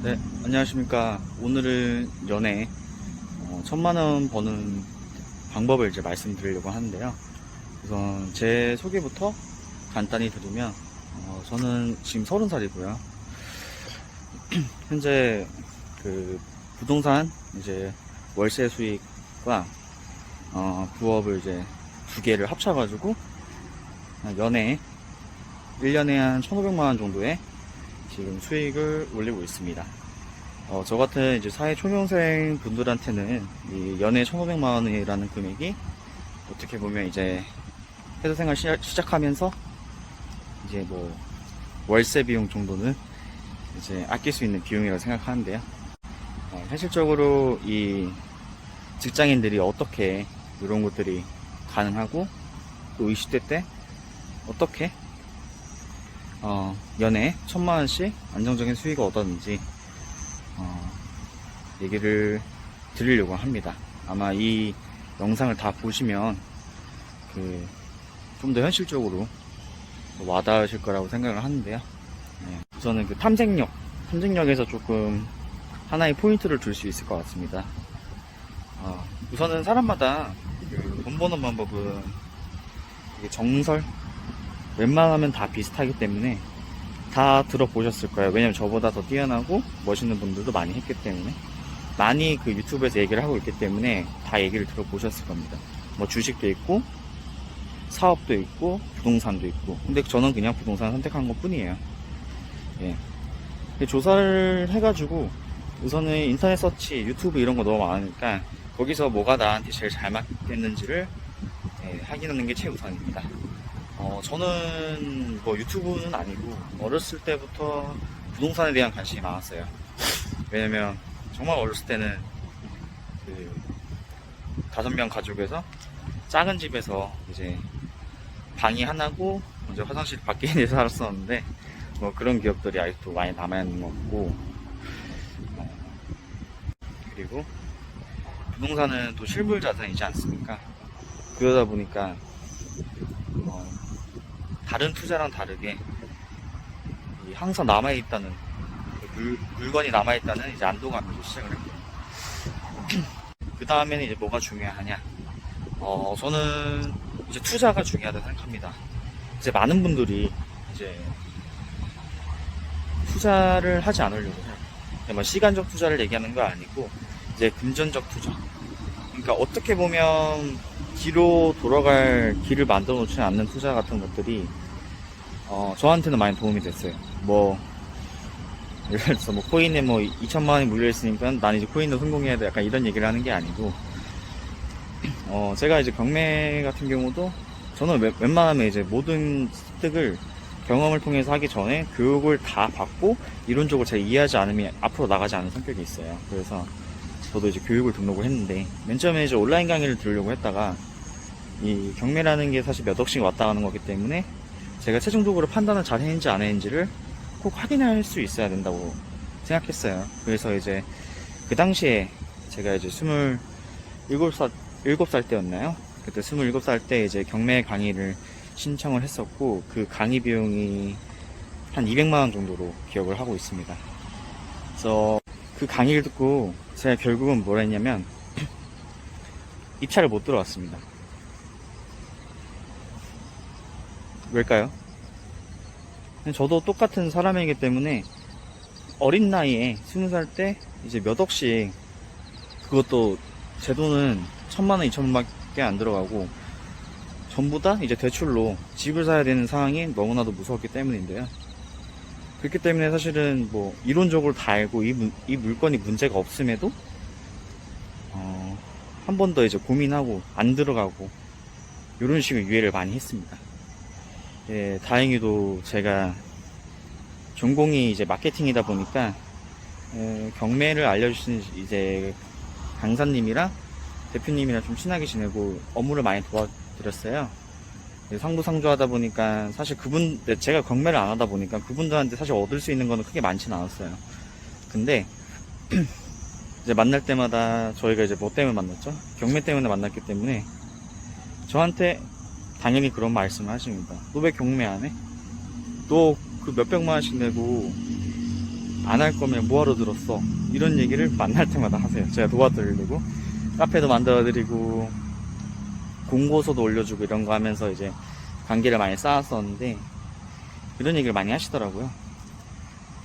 네, 안녕하십니까. 오늘은 연애 1000만원 버는 방법을 이제 말씀드리려고 하는데요. 우선 제 소개부터 간단히 드리면 저는 지금 30살이고요. 현재 그 부동산 이제 월세 수익과 부업을 이제 두 개를 합쳐가지고 연애 1년에 한 1500만원 정도의 지금 수익을 올리고 있습니다. 저 같은 이제 사회 초년생 분들한테는 이 연애 1500만원이라는 금액이 어떻게 보면 이제 회사 생활 시작하면서 이제 뭐 월세 비용 정도는 이제 아낄 수 있는 비용이라고 생각하는데요. 현실적으로 이 직장인들이 어떻게 이런 것들이 가능하고 또 20대 때 어떻게 연애 1000만원씩 안정적인 수익을 얻었는지 얘기를 드리려고 합니다. 아마 이 영상을 다 보시면 좀 더 현실적으로 와닿으실 거라고 생각을 하는데요. 우선은 그 탐색력에서 조금 하나의 포인트를 줄 수 있을 것 같습니다. 우선은 사람마다 돈 버는 방법은 정설 웬만하면 다 비슷하기 때문에 다 들어보셨을 거예요. 왜냐면 저보다 더 뛰어나고 멋있는 분들도 많이 했기 때문에, 많이 그 유튜브에서 얘기를 하고 있기 때문에 다 얘기를 들어보셨을 겁니다. 뭐 주식도 있고 사업도 있고 부동산도 있고, 근데 저는 그냥 부동산 선택한 것 뿐이에요. 예. 조사를 해가지고 우선은 인터넷 서치, 유튜브 이런 거 너무 많으니까 거기서 뭐가 나한테 제일 잘 맞겠는지를 확인하는 게 최우선입니다. 저는 뭐 유튜브는 아니고 어렸을 때부터 부동산에 대한 관심이 많았어요. 왜냐면 정말 어렸을 때는 그 5명 가족에서 작은 집에서 이제 방이 하나고 이제 화장실 밖에 있는 데서 살았었는데, 뭐 그런 기억들이 아직도 많이 남아있는 것 같고, 그리고 부동산은 또 실물 자산이지 않습니까? 그러다 보니까 다른 투자랑 다르게 항상 남아있다는 물건이 남아있다는 이제 안도감이 시작을 했고요. 그 다음에는 이제 뭐가 중요하냐? 저는 이제 투자가 중요하다고 생각합니다. 이제 많은 분들이 이제 투자를 하지 않으려고 해요. 뭐 시간적 투자를 얘기하는 거 아니고 이제 금전적 투자. 그러니까 어떻게 보면 뒤로 돌아갈 길을 만들어 놓지 않는 투자 같은 것들이 저한테는 많이 도움이 됐어요. 뭐 예를 들어서 뭐 코인에 뭐 2천만원이 물려있으니까 난 이제 코인도 성공해야 돼, 약간 이런 얘기를 하는 게 아니고, 제가 이제 경매 같은 경우도 저는 웬만하면 이제 모든 습득을 경험을 통해서 하기 전에 교육을 다 받고 이론적으로 제가 이해하지 않으면 앞으로 나가지 않는 성격이 있어요. 그래서 저도 이제 교육을 등록을 했는데, 맨 처음에 이제 온라인 강의를 들으려고 했다가 이 경매라는 게 사실 몇 억씩 왔다 가는 거기 때문에 제가 최종적으로 판단을 잘 했는지 안 했는지를 꼭 확인할 수 있어야 된다고 생각했어요. 그래서 이제 그 당시에 제가 이제 7살 때였나요? 그때 27살 때 이제 경매 강의를 신청을 했었고, 그 강의 비용이 한 200만원 정도로 기억을 하고 있습니다. 그래서 그 강의를 듣고 제가 결국은 뭘 했냐면 입찰을 못 들어왔습니다. 왜일까요? 저도 똑같은 사람이기 때문에 어린 나이에 20살 때 이제 몇 억씩, 그것도 제 돈은 1000만원, 2000만원밖에 안 들어가고 전부 다 이제 대출로 집을 사야 되는 상황이 너무나도 무서웠기 때문인데요. 그렇기 때문에 사실은 뭐 이론적으로 다 알고 이 물건이 문제가 없음에도 한 번 더 이제 고민하고 안 들어가고 이런 식의 유예를 많이 했습니다. 예, 다행히도 제가 전공이 이제 마케팅이다 보니까 경매를 알려주신 이제 강사님이랑 대표님이랑 좀 친하게 지내고 업무를 많이 도와드렸어요. 상부상조하다 보니까 사실 제가 경매를 안 하다 보니까 그분들한테 사실 얻을 수 있는 거는 크게 많지는 않았어요. 근데 이제 만날 때마다 저희가 이제 뭐 때문에 만났죠? 경매 때문에 만났기 때문에 저한테 당연히 그런 말씀을 하십니다. 너 왜 경매 안 해? 너 그 몇백만 원씩 내고 안 할 거면 뭐하러 들었어, 이런 얘기를 만날 때마다 하세요. 제가 도와드리려고 카페도 만들어드리고 공고서도 올려주고 이런 거 하면서 이제 관계를 많이 쌓았었는데 이런 얘기를 많이 하시더라고요.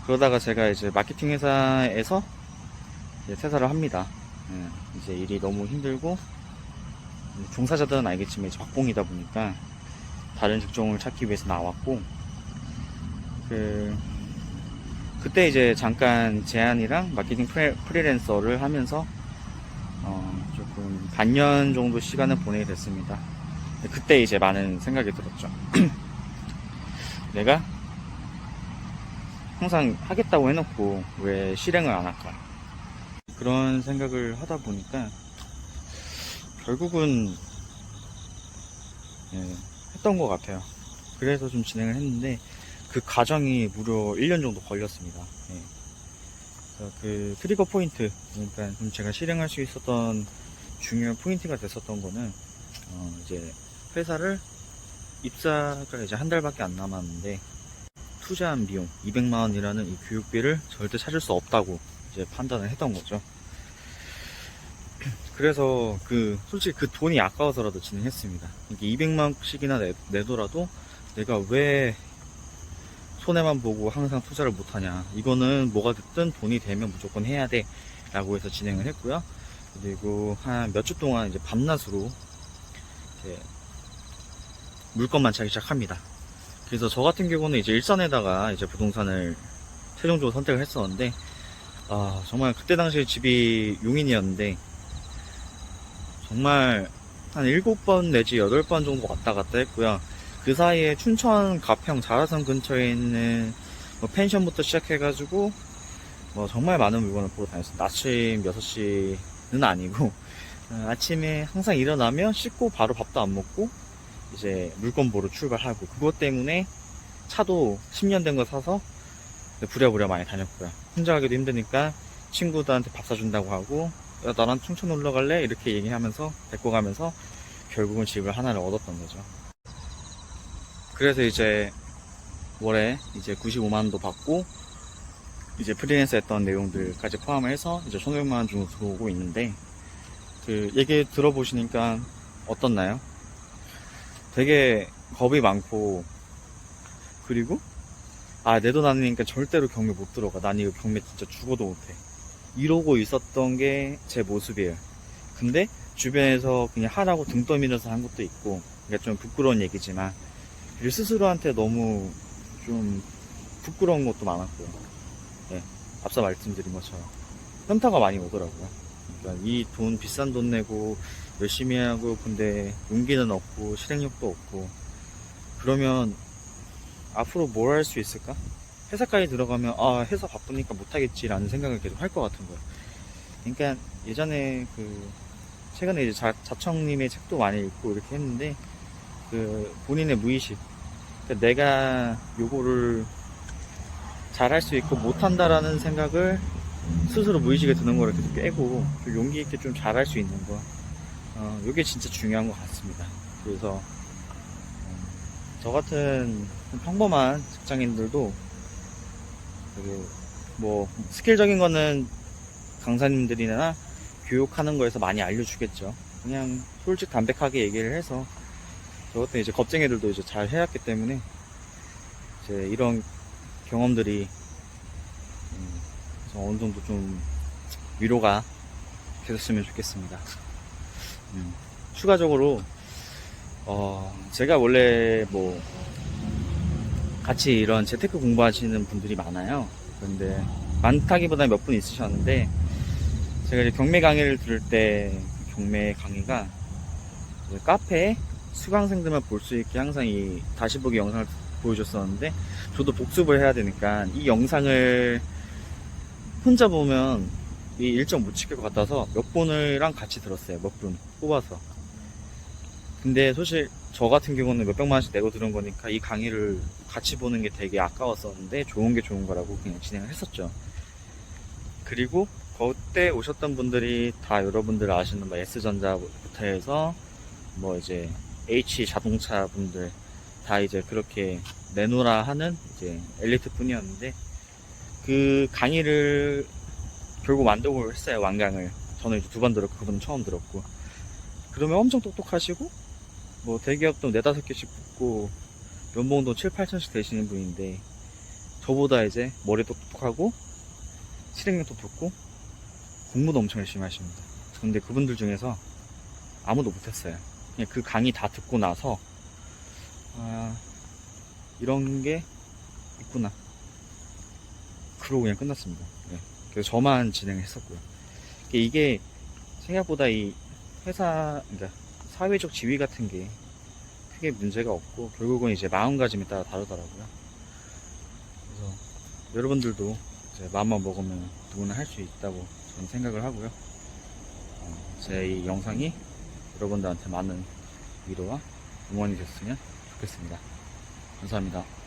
그러다가 제가 이제 마케팅 회사에서 이제 퇴사를 합니다. 이제 일이 너무 힘들고, 종사자들은 알겠지만 이제 박봉이다 보니까 다른 직종을 찾기 위해서 나왔고, 그때 이제 잠깐 제안이랑 마케팅 프리랜서를 하면서 조금 반년 정도 시간을 보내게 됐습니다. 그때 이제 많은 생각이 들었죠. 내가 항상 하겠다고 해놓고 왜 실행을 안 할까, 그런 생각을 하다 보니까 결국은 했던 것 같아요. 그래서 좀 진행을 했는데 그 과정이 무려 1년 정도 걸렸습니다. 그 트리거 포인트, 그러니까 좀 제가 실행할 수 있었던 중요한 포인트가 됐었던 거는 이제 회사를 입사가 이제 한 달밖에 안 남았는데 투자한 비용 200만원이라는 이 교육비를 절대 찾을 수 없다고 이제 판단을 했던 거죠. 그래서 솔직히 그 돈이 아까워서라도 진행했습니다. 이게 200만원씩이나 내더라도 내가 왜 손해만 보고 항상 투자를 못하냐, 이거는 뭐가 됐든 돈이 되면 무조건 해야 돼 라고 해서 진행을 했고요. 그리고 한 몇 주 동안 이제 밤낮으로 이제 물건만 차기 시작합니다. 그래서 저 같은 경우는 이제 일산에다가 이제 부동산을 최종적으로 선택을 했었는데, 정말 그때 당시에 집이 용인이었는데 정말 한 7번 내지 8번 정도 왔다 갔다 했고요. 그 사이에 춘천, 가평, 자라성 근처에 있는 뭐 펜션부터 시작해가지고 뭐 정말 많은 물건을 보러 다녔습니다. 아침 6시는 아니고 아침에 항상 일어나면 씻고 바로 밥도 안 먹고 이제 물건 보러 출발하고, 그것 때문에 차도 10년 된 거 사서 부랴부랴 많이 다녔고요. 혼자 가기도 힘드니까 친구들한테 밥 사준다고 하고, 야, 나랑 춘천 놀러 갈래? 이렇게 얘기하면서 데리고 가면서 결국은 집을 하나를 얻었던 거죠. 그래서 이제 월에 이제 95만원도 받고 이제 프리랜서 했던 내용들까지 포함을 해서 이제 1,500만원 정도 들어오고 있는데, 그 얘기 들어보시니까 어떻나요? 되게 겁이 많고, 그리고 내 돈 아니니까 절대로 경매 못 들어가, 난 이거 경매 진짜 죽어도 못해, 이러고 있었던 게 제 모습이에요. 근데 주변에서 그냥 하라고 등 떠밀어서 한 것도 있고, 그러니까 좀 부끄러운 얘기지만 스스로한테 너무 좀 부끄러운 것도 많았고요. 앞서 말씀드린 것처럼 현타가 많이 오더라고요. 그러니까 이 돈, 비싼 돈 내고 열심히 하고, 근데 용기는 없고 실행력도 없고, 그러면 앞으로 뭘 할 수 있을까? 회사까지 들어가면 회사 바쁘니까 못하겠지 라는 생각을 계속 할 것 같은 거예요. 그러니까 예전에 최근에 이제 자청님의 책도 많이 읽고 이렇게 했는데, 본인의 무의식, 그러니까 내가 요거를 잘할 수 있고 못한다라는 생각을 스스로 무의식에 드는 거를 계속 깨고 좀 용기 있게 좀 잘할 수 있는 거, 요게 진짜 중요한 것 같습니다. 그래서 저 같은 평범한 직장인들도 뭐 스킬적인 거는 강사님들이나 교육하는 거에서 많이 알려주겠죠. 그냥 솔직 담백하게 얘기를 해서, 저 같은 이제 겁쟁이들도 이제 잘 해왔기 때문에 이제 이런 경험들이 어느 정도 좀 위로가 되셨으면 좋겠습니다. 추가적으로 제가 원래 뭐 같이 이런 재테크 공부하시는 분들이 많아요. 그런데 많다기보다 몇 분 있으셨는데, 제가 이제 경매 강의를 들을 때 경매 강의가 카페에 수강생들만 볼 수 있게 항상 이 다시 보기 영상을 보여줬었는데, 저도 복습을 해야 되니까 이 영상을 혼자 보면 이 일정 못 지킬 것 같아서 몇 분이랑 같이 들었어요. 몇 분 뽑아서. 근데 사실 저 같은 경우는 몇백만원씩 내고 들은 거니까 이 강의를 같이 보는 게 되게 아까웠었는데, 좋은 게 좋은 거라고 그냥 진행을 했었죠. 그리고 그때 오셨던 분들이 다 여러분들 아시는 뭐 S전자부터 해서 뭐 이제 H자동차 분들 다 이제 그렇게 내놓으라 하는 이제 엘리트 뿐이었는데, 그 강의를 결국 만들고 했어요, 완강을. 저는 이제 2번 들었고, 그분은 처음 들었고. 그러면 엄청 똑똑하시고, 뭐, 대기업도 4, 5개씩 붙고, 연봉도 7, 8천씩 되시는 분인데, 저보다 이제 머리 똑똑하고, 실행력도 좋고, 공부도 엄청 열심히 하십니다. 근데 그분들 중에서 아무도 못했어요. 그냥 그 강의 다 듣고 나서, 아, 이런 게 있구나. 그러고 그냥 끝났습니다. 네. 그래서 저만 진행했었고요. 이게 생각보다 이 회사, 그러니까 사회적 지위 같은 게 크게 문제가 없고, 결국은 이제 마음가짐에 따라 다르더라고요. 그래서 여러분들도 이제 마음만 먹으면 누구나 할 수 있다고 저는 생각을 하고요. 제 이 영상이 여러분들한테 많은 위로와 응원이 됐으면 좋겠습니다. 감사합니다.